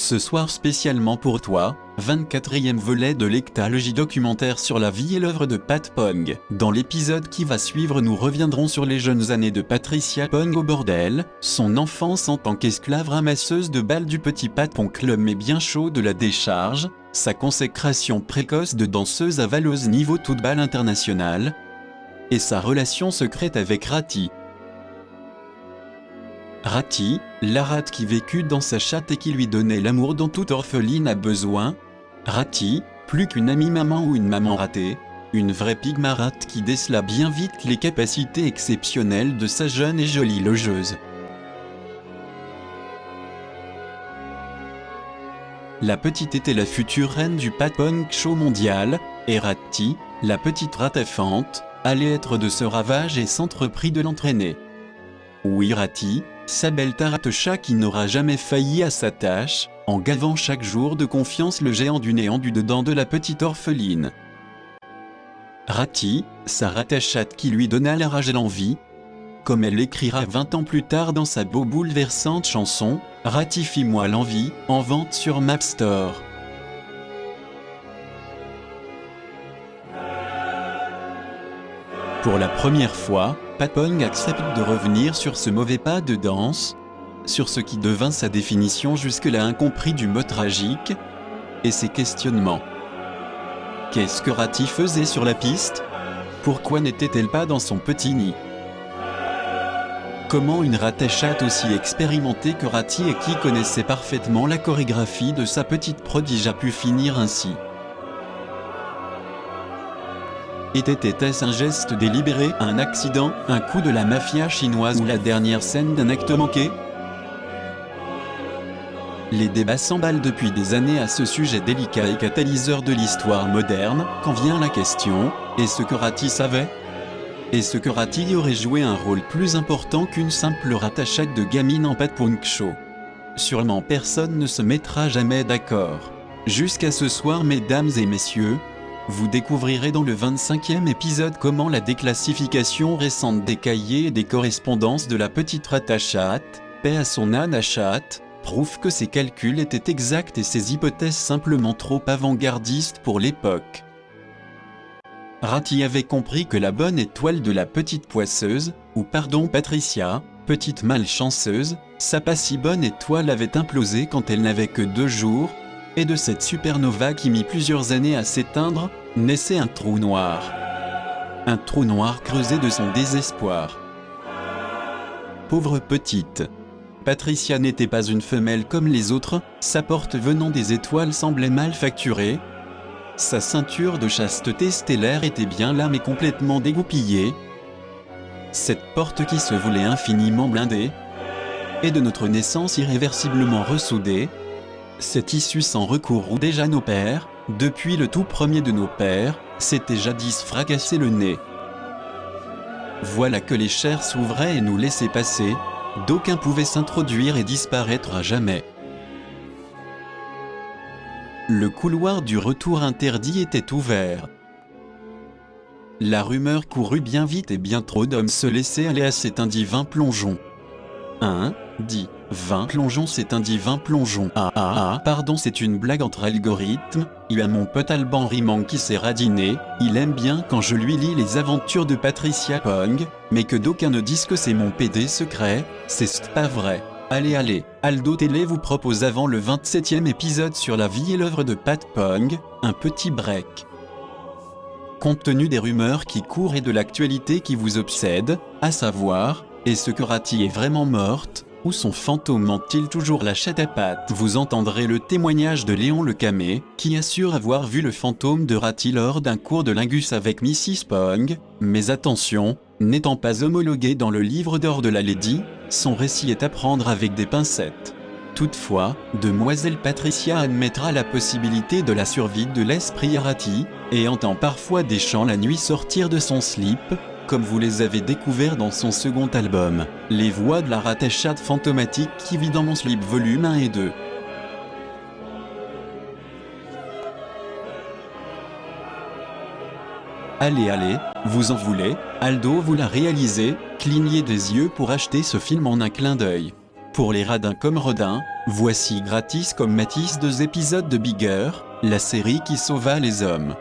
Ce soir spécialement pour toi, 24e volet de l'hectalogie documentaire sur la vie et l'œuvre de Pat Pong. Dans l'épisode qui va suivre, nous reviendrons sur les jeunes années de Patricia Pong au bordel, son enfance en tant qu'esclave ramasseuse de balles du petit Pat Pong Club mais bien chaud de la décharge, sa consécration précoce de danseuse avaleuse niveau toute balle internationale, et sa relation secrète avec Ratty. Ratty, la rate qui vécut dans sa chatte et qui lui donnait l'amour dont toute orpheline a besoin. Ratty, plus qu'une amie maman ou une maman ratée, une vraie pygmarate qui décela bien vite les capacités exceptionnelles de sa jeune et jolie logeuse. La petite était la future reine du Pat Pong Show mondial, et Ratty, la petite ratafante, allait être de ce ravage et s'entreprit de l'entraîner. Oui, Ratty, sa belle Taratecha qui n'aura jamais failli à sa tâche, en gavant chaque jour de confiance le géant du néant du dedans de la petite orpheline. Ratty, sa ratachate qui lui donna la rage et l'envie, comme elle l'écrira 20 ans plus tard dans sa beau bouleversante chanson « Ratifie-moi l'envie » en vente sur Mapstore. Pour la première fois, Pat Pong accepte de revenir sur ce mauvais pas de danse, sur ce qui devint sa définition jusque-là incompris du mot tragique, et ses questionnements. Qu'est-ce que Ratty faisait sur la piste? Pourquoi n'était-elle pas dans son petit nid? Comment une ratachate aussi expérimentée que Ratty et qui connaissait parfaitement la chorégraphie de sa petite prodige a pu finir ainsi? Était-ce un geste délibéré, un accident, un coup de la mafia chinoise ou la dernière scène d'un acte manqué? Les débats s'emballent depuis des années à ce sujet délicat et catalyseur de l'histoire moderne, quand vient la question, est-ce que Ratty savait? Est-ce que Ratty aurait joué un rôle plus important qu'une simple ratachate de gamine en Pat Pong Show? Sûrement personne ne se mettra jamais d'accord. Jusqu'à ce soir, mesdames et messieurs, vous découvrirez dans le 25e épisode comment la déclassification récente des cahiers et des correspondances de la petite ratachate, paix à son âne à chatte, prouve que ses calculs étaient exacts et ses hypothèses simplement trop avant-gardistes pour l'époque. Ratty avait compris que la bonne étoile de la petite poisseuse, ou pardon Patricia, petite malchanceuse, sa pas si bonne étoile avait implosé quand elle n'avait que 2 jours, et de cette supernova qui mit plusieurs années à s'éteindre, naissait un trou noir. Un trou noir creusé de son désespoir. Pauvre petite. Patricia n'était pas une femelle comme les autres, sa porte venant des étoiles semblait mal facturée. Sa ceinture de chasteté stellaire était bien là mais complètement dégoupillée. Cette porte qui se voulait infiniment blindée, et de notre naissance irréversiblement ressoudée, cette issue sans recours où déjà nos pères, depuis le tout premier de nos pères, s'étaient jadis fracassé le nez. Voilà que les chairs s'ouvraient et nous laissaient passer, d'aucuns pouvaient s'introduire et disparaître à jamais. Le couloir du retour interdit était ouvert. La rumeur courut bien vite et bien trop d'hommes se laissaient aller à cet indivin plongeon. 1, 10, 20 plongeons, c'est un divin plongeon. Pardon, c'est une blague entre algorithmes. Il y a mon pote Alban Rimang qui s'est radiné. Il aime bien quand je lui lis les aventures de Patricia Pong, mais que d'aucuns ne disent que c'est mon PD secret, c'est pas vrai. Allez, Aldo Télé vous propose avant le 27e épisode sur la vie et l'œuvre de Pat Pong, un petit break. Compte tenu des rumeurs qui courent et de l'actualité qui vous obsède, à savoir, est-ce que Ratty est vraiment morte, ou son fantôme ment-il toujours la chatte à pattes? Vous entendrez le témoignage de Léon Le Camé, qui assure avoir vu le fantôme de Ratty lors d'un cours de lingus avec Mrs Pong, mais attention, n'étant pas homologué dans le livre d'or de la Lady, son récit est à prendre avec des pincettes. Toutefois, demoiselle Patricia admettra la possibilité de la survie de l'esprit à Ratty, et entend parfois des chants la nuit sortir de son slip, comme vous les avez découverts dans son second album, Les voix de la ratachate fantomatique qui vit dans mon slip volume 1 et 2. Allez, vous en voulez, Aldo vous l'a réalisé, clignez des yeux pour acheter ce film en un clin d'œil. Pour les radins comme Rodin, Voici gratis comme Matisse 2 épisodes de Bigger, la série qui sauva les hommes.